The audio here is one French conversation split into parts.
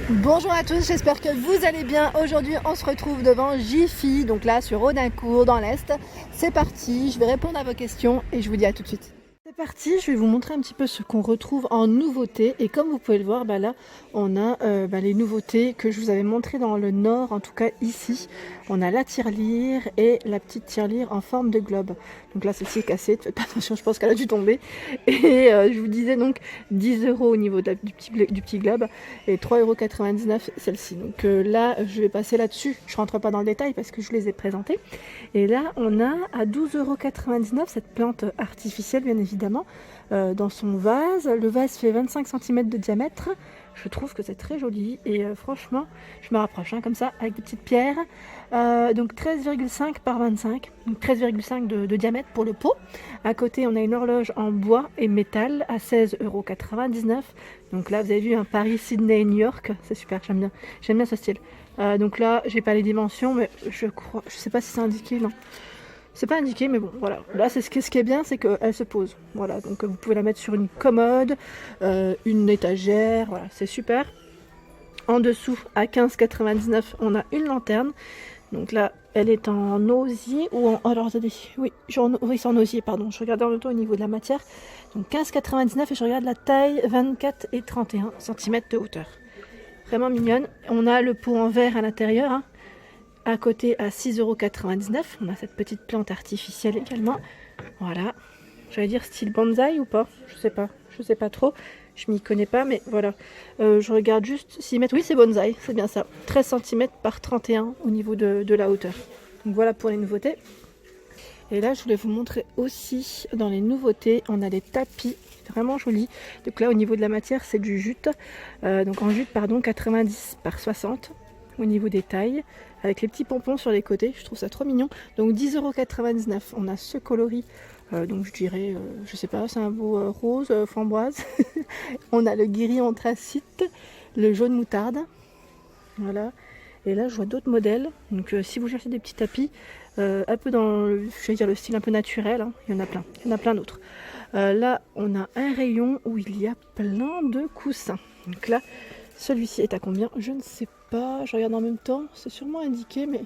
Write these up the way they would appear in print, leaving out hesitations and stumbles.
Bonjour à tous, j'espère que vous allez bien. Aujourd'hui on se retrouve devant Jiffy, donc là sur Audincourt dans l'Est. C'est parti, je vais répondre à vos questions et je vous dis à tout de suite. C'est parti, je vais vous montrer un petit peu ce qu'on retrouve en nouveauté. Et comme vous pouvez le voir, là on a les nouveautés que je vous avais montrées dans le nord, en tout cas ici. On a la tirelire et la petite tirelire en forme de globe. Donc là celle-ci est cassée, faites pas attention, je pense qu'elle a dû tomber. Et je vous disais donc 10 € au niveau du petit globe et 3,99 € celle-ci. Donc là je vais passer là-dessus, je rentre pas dans le détail parce que je les ai présentées. Et là on a à 12,99 € cette plante artificielle bien évidemment dans son vase. Le vase fait 25 cm de diamètre. Je trouve que c'est très joli et franchement je me rapproche comme ça avec des petites pierres. Donc 13,5 par 25, donc 13,5 de diamètre pour le pot. À côté on a une horloge en bois et métal à 16,99 €. Donc là vous avez vu un Paris, Sydney et New York, c'est super, j'aime bien ce style. Donc là j'ai pas les dimensions mais je sais pas si c'est indiqué, non. C'est pas indiqué, mais bon, voilà. Là, ce qui est bien, c'est qu'elle se pose. Voilà, donc vous pouvez la mettre sur une commode, une étagère, voilà, c'est super. En dessous, à 15,99 €, on a une lanterne. Donc là, elle est en osier ou en... Alors, attendez, oui, c'est en osier, pardon. Je regardais en même temps au niveau de la matière. Donc 15,99 € et je regarde la taille 24 et 31 cm de hauteur. Vraiment mignonne. On a le pot en verre à l'intérieur, hein. À côté à 6,99 €, on a cette petite plante artificielle également. Voilà, j'allais dire style bonsaï ou pas, je sais pas trop, je m'y connais pas, mais voilà. Je regarde juste s'ils mettent, oui c'est bonsaï, c'est bien ça, 13 cm par 31 au niveau de la hauteur. Donc voilà pour les nouveautés. Et là je voulais vous montrer aussi dans les nouveautés, on a des tapis vraiment jolis. Donc là au niveau de la matière c'est du jute, donc en jute pardon, 90 par 60 au niveau des tailles, avec les petits pompons sur les côtés, je trouve ça trop mignon. Donc 10,99 €, on a ce coloris, donc je dirais, je sais pas, c'est un beau rose, framboise. On a le gris anthracite, le jaune moutarde, voilà. Et là je vois d'autres modèles, donc si vous cherchez des petits tapis, un peu dans le style un peu naturel, hein, il y en a plein d'autres. Là on a un rayon où il y a plein de coussins. Donc là, celui-ci est à combien? Je ne sais pas, je regarde en même temps, c'est sûrement indiqué, mais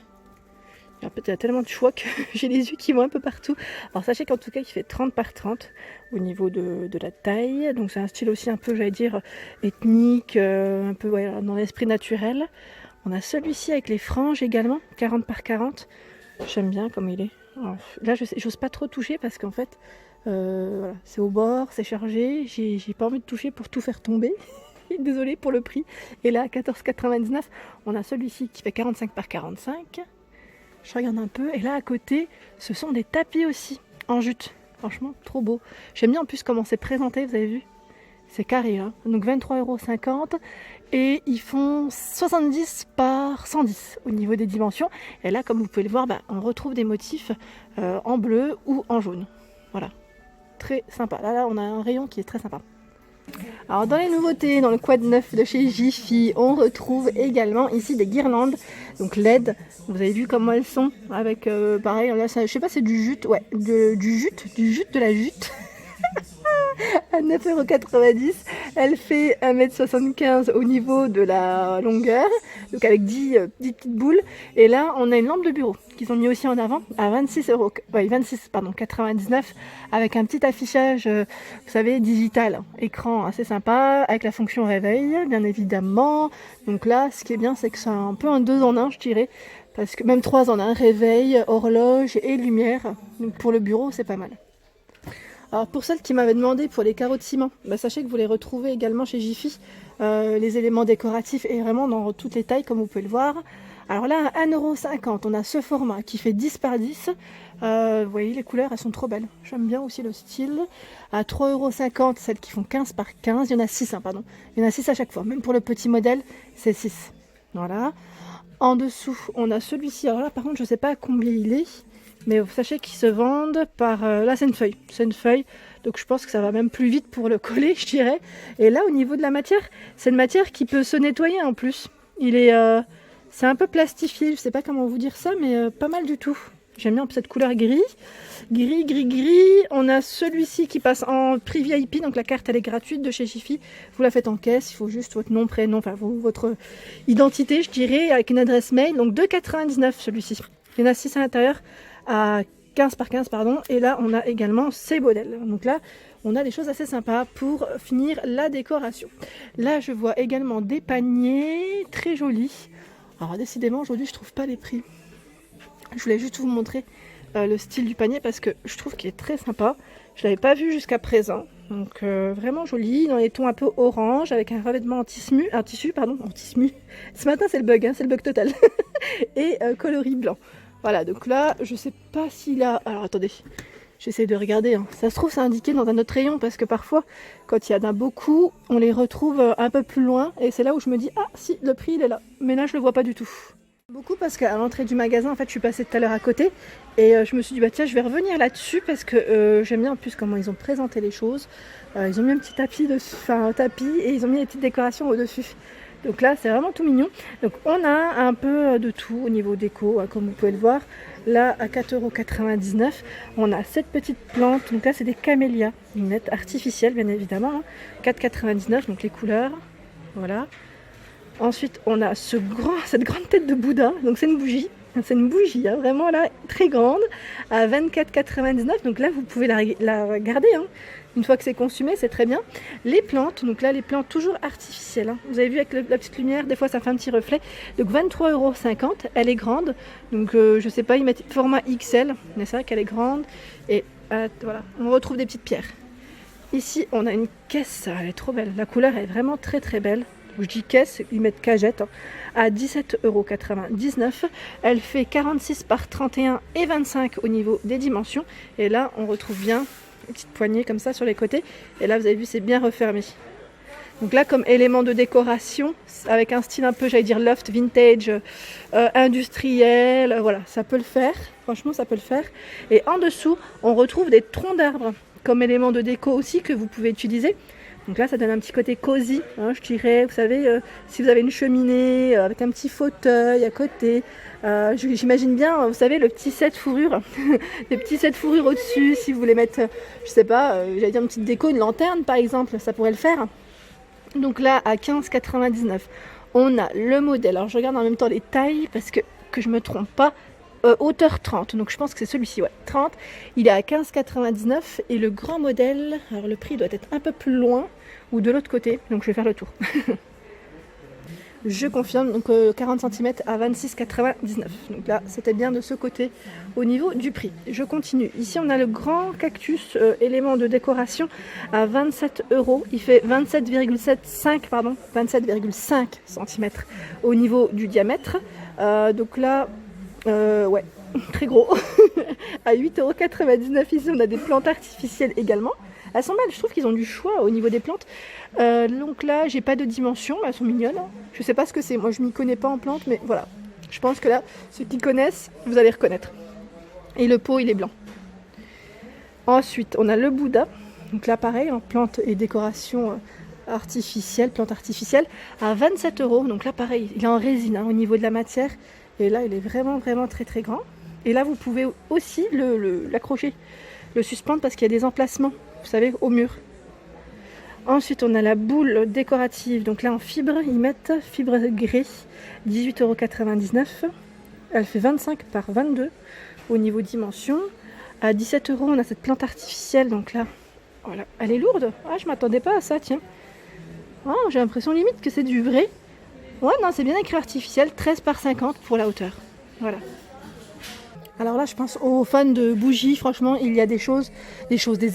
il y a tellement de choix que j'ai les yeux qui vont un peu partout. Alors sachez qu'en tout cas il fait 30 par 30 au niveau de la taille, donc c'est un style aussi un peu, j'allais dire, ethnique, un peu ouais, dans l'esprit naturel. On a celui-ci avec les franges également, 40 par 40, j'aime bien comme il est. Alors, là j'ose pas trop toucher parce qu'en fait, voilà, c'est au bord, c'est chargé, j'ai pas envie de toucher pour tout faire tomber. Désolée pour le prix. Et là à 14,99 €, on a celui-ci qui fait 45 par 45. Je regarde un peu. Et là à côté, ce sont des tapis aussi en jute. Franchement, trop beau. J'aime bien en plus comment c'est présenté, vous avez vu. C'est carré, hein. Donc 23,50 €. Et ils font 70 par 110 au niveau des dimensions. Et là, comme vous pouvez le voir, on retrouve des motifs en bleu ou en jaune. Voilà. Très sympa. Là, on a un rayon qui est très sympa. Alors dans les nouveautés, dans le quad neuf de chez Jiffy, on retrouve également ici des guirlandes, donc LED. Vous avez vu comment elles sont, avec pareil, là, je sais pas, c'est du jute, ouais, du jute de la jute. À 9,90 €, elle fait 1,75 m au niveau de la longueur, donc avec 10 petites boules. Et là on a une lampe de bureau qu'ils ont mis aussi en avant à 26,99 € avec un petit affichage, vous savez, digital, écran assez sympa, avec la fonction réveil bien évidemment. Donc là ce qui est bien c'est que c'est un peu un 2 en 1 je dirais, parce que même 3 en 1, réveil, horloge et lumière. Donc pour le bureau c'est pas mal. Alors pour celles qui m'avaient demandé pour les carreaux de ciment, sachez que vous les retrouvez également chez Jiffy, les éléments décoratifs et vraiment dans toutes les tailles comme vous pouvez le voir. Alors là à 1,50 €, on a ce format qui fait 10 par 10, vous voyez les couleurs elles sont trop belles, j'aime bien aussi le style. À 3,50 € celles qui font 15 par 15, il y en a 6 pardon, il y en a 6 à chaque fois, même pour le petit modèle c'est 6. Voilà. En dessous on a celui-ci, alors là par contre je ne sais pas à combien il est. Mais sachez qu'ils se vendent par... là c'est une feuille, donc je pense que ça va même plus vite pour le coller, je dirais. Et là au niveau de la matière, c'est une matière qui peut se nettoyer en plus. C'est un peu plastifié, je sais pas comment vous dire ça, mais pas mal du tout. J'aime bien cette couleur gris. Gris. On a celui-ci qui passe en prix VIP, donc la carte elle est gratuite de chez Jiffy. Vous la faites en caisse, il faut juste votre nom, prénom, enfin votre identité je dirais, avec une adresse mail. Donc 2,99 celui-ci. Il y en a 6 à l'intérieur, à 15 par 15 pardon. Et là on a également ces modèles. Donc là on a des choses assez sympas pour finir la décoration. Là je vois également des paniers très jolis. Alors décidément aujourd'hui je trouve pas les prix. Je voulais juste vous montrer le style du panier parce que je trouve qu'il est très sympa. Je ne l'avais pas vu jusqu'à présent. Donc vraiment joli, dans les tons un peu orange avec un revêtement en tissu. Ce matin c'est le bug total. Et coloris blanc. Voilà, donc là je sais pas s'il a... Alors attendez, j'essaie de regarder. Ça se trouve c'est indiqué dans un autre rayon parce que parfois quand il y en a beaucoup, on les retrouve un peu plus loin. Et c'est là où je me dis, ah si, le prix il est là. Mais là je le vois pas du tout. Beaucoup parce qu'à l'entrée du magasin, en fait, je suis passée tout à l'heure à côté et je me suis dit, bah tiens, je vais revenir là-dessus parce que j'aime bien en plus comment ils ont présenté les choses. Ils ont mis un petit tapis dessus, enfin un tapis et ils ont mis des petites décorations au-dessus. Donc là, c'est vraiment tout mignon. Donc on a un peu de tout au niveau déco, comme vous pouvez le voir. Là, à 4,99 €, on a cette petite plante. Donc là, c'est des camélias, lunettes artificielles, bien évidemment. 4,99 €, donc les couleurs. Voilà. Ensuite, on a cette grande tête de Bouddha. Donc c'est une bougie. C'est une bougie, vraiment là, très grande, à 24,99 €. Donc là, vous pouvez la regarder. Une fois que c'est consumé, c'est très bien. Les plantes, donc là, les plantes toujours artificielles. Vous avez vu avec la petite lumière, des fois ça fait un petit reflet. Donc 23,50 €. Elle est grande. Donc je sais pas, ils mettent format XL. Mais c'est vrai qu'elle est grande. Et voilà, on retrouve des petites pierres. Ici, on a une caisse. Elle est trop belle. La couleur est vraiment très très belle. Je dis caisse, ils mettent cagette, à 17,99 €. Elle fait 46 par 31 et 25 au niveau des dimensions. Et là, on retrouve bien une petite poignée comme ça sur les côtés. Et là, vous avez vu, c'est bien refermé. Donc là, comme élément de décoration, avec un style un peu, j'allais dire loft, vintage, industriel, voilà, ça peut le faire. Franchement, ça peut le faire. Et en dessous, on retrouve des troncs d'arbres comme élément de déco aussi que vous pouvez utiliser. Donc là, ça donne un petit côté cosy, je dirais. Vous savez, si vous avez une cheminée avec un petit fauteuil à côté, j'imagine bien, vous savez, le petit set fourrure, les petits sets fourrure au-dessus. Si vous voulez mettre, je sais pas, j'allais dire une petite déco, une lanterne par exemple, ça pourrait le faire. Donc là, à 15,99 €, on a le modèle. Alors je regarde en même temps les tailles parce que je me trompe pas. Hauteur 30, donc je pense que c'est celui-ci, ouais, 30, il est à 15,99 € et le grand modèle, alors le prix doit être un peu plus loin ou de l'autre côté, donc je vais faire le tour. Je confirme, donc 40 cm à 26,99 €. Donc là, c'était bien de ce côté au niveau du prix. Je continue. Ici, on a le grand cactus, élément de décoration à 27 €. Il fait 27,5 cm au niveau du diamètre. Donc là, ouais, très gros. À 8,99 € ici, on a des plantes artificielles également. Elles sont belles, je trouve qu'ils ont du choix au niveau des plantes. Donc là, j'ai pas de dimension, mais elles sont mignonnes. Je sais pas ce que c'est, moi je m'y connais pas en plantes, mais voilà. Je pense que là, ceux qui connaissent, vous allez reconnaître. Et le pot, il est blanc. Ensuite, on a le Bouddha. Donc là, pareil, en plantes et décoration artificielle, plantes artificielles, à 27 €. Donc là, pareil, il est en résine au niveau de la matière. Et là, il est vraiment, vraiment très, très grand. Et là, vous pouvez aussi l'accrocher, le suspendre parce qu'il y a des emplacements, vous savez, au mur. Ensuite, on a la boule décorative. Donc là, en fibre, ils mettent fibre gris, 18,99 €. Elle fait 25 par 22 au niveau dimension. À 17 €, on a cette plante artificielle. Donc là, voilà, elle est lourde. Ah, je m'attendais pas à ça, tiens. Ah, j'ai l'impression limite que c'est du vrai. Ouais, non, c'est bien écrit artificiel, 13 par 50 pour la hauteur. Voilà. Alors là, je pense aux fans de bougies. Franchement, il y a des choix, je voulais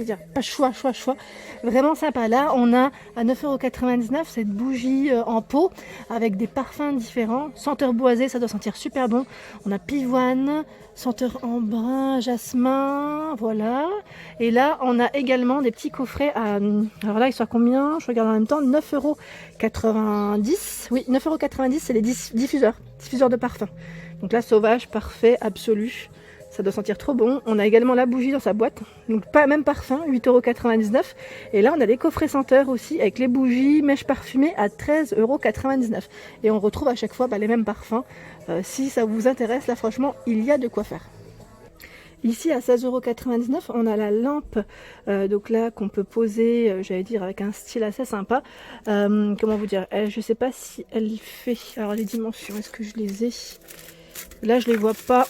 dire. Pas choix. Vraiment sympa. Là, on a à 9,99 € cette bougie en pot avec des parfums différents. Senteur boisée, ça doit sentir super bon. On a pivoine, senteur ambrun, jasmin, voilà. Et là, on a également des petits coffrets à... Alors là, ils sont à combien? Je regarde en même temps. 9,90 €. Oui, 9,90 €, c'est les diffuseurs de parfum. Donc là, sauvage, parfait, absolu. ça doit sentir trop bon. On a également la bougie dans sa boîte, donc pas même parfum, 8,99 €. Et là on a les coffrets senteurs aussi avec les bougies, mèches parfumées à 13,99 €. Et on retrouve à chaque fois les mêmes parfums. Si ça vous intéresse, là franchement il y a de quoi faire. Ici à 16,99 €, on a la lampe donc là qu'on peut poser, j'allais dire avec un style assez sympa. Comment vous dire, je sais pas si elle fait. Alors les dimensions, est-ce que je les ai? Là je les vois pas.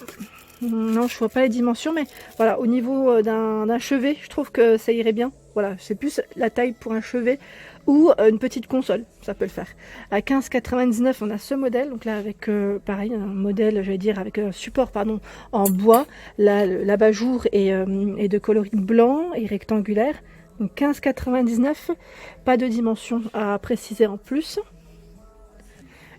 Non, je vois pas les dimensions, mais voilà, au niveau d'un chevet, je trouve que ça irait bien. Voilà, c'est plus la taille pour un chevet ou une petite console, ça peut le faire. À 15,99 €, on a ce modèle, donc là avec pareil, un modèle, j'allais dire, avec un support pardon, en bois. Là, l'abat-jour est de coloris blanc et rectangulaire. Donc 15,99 €, pas de dimension à préciser en plus.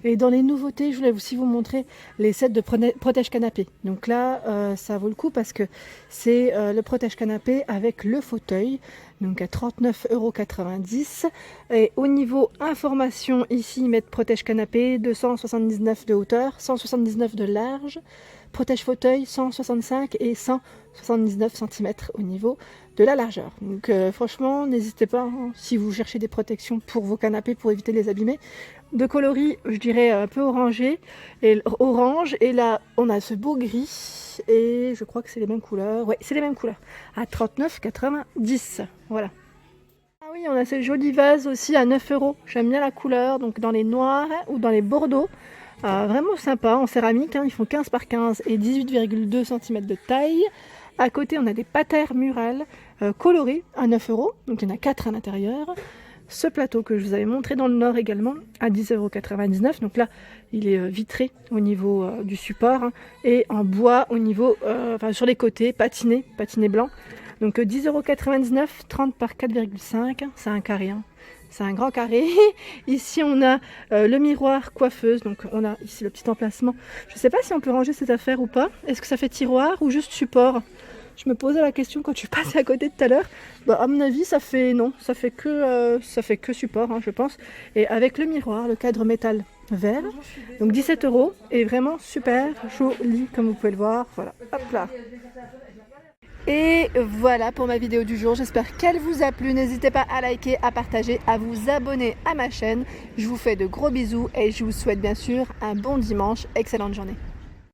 Et dans les nouveautés, je voulais aussi vous montrer les sets de protège-canapé. Donc là, ça vaut le coup parce que c'est le protège-canapé avec le fauteuil, donc à 39,90 €. Et au niveau information, ici, ils mettent protège-canapé 279 de hauteur, 179 de large, protège-fauteuil 165 et 179 cm au niveau de la largeur. Donc franchement, n'hésitez pas, hein, si vous cherchez des protections pour vos canapés pour éviter de les abîmer. De coloris, je dirais un peu orangé et orange, et là on a ce beau gris et je crois que c'est les mêmes couleurs. Ouais, c'est les mêmes couleurs à 39,90 €. Voilà. Ah oui, on a ces jolis vases aussi à 9 €. J'aime bien la couleur, donc dans les noirs ou dans les bordeaux. Vraiment sympa en céramique, hein. Ils font 15 par 15 et 18,2 cm de taille. À côté, on a des patères murales colorées à 9 €, donc il y en a 4 à l'intérieur. Ce plateau que je vous avais montré dans le nord également à 10,99 €. Donc là, il est vitré au niveau du support, hein, et en bois au niveau, sur les côtés, patiné blanc. Donc 10,99 €, 30 par 4,5 €, c'est un carré. Hein. C'est un grand carré. Ici, on a le miroir coiffeuse. Donc, on a ici le petit emplacement. Je ne sais pas si on peut ranger cette affaire ou pas. Est-ce que ça fait tiroir ou juste support? Je me posais la question quand tu passais à côté tout à l'heure. À mon avis, ça fait que support, hein, je pense. Et avec le miroir, le cadre métal vert. Donc 17 € et vraiment super joli comme vous pouvez le voir. Voilà, hop là. Et voilà pour ma vidéo du jour, j'espère qu'elle vous a plu. N'hésitez pas à liker, à partager, à vous abonner à ma chaîne. Je vous fais de gros bisous et je vous souhaite bien sûr un bon dimanche, excellente journée.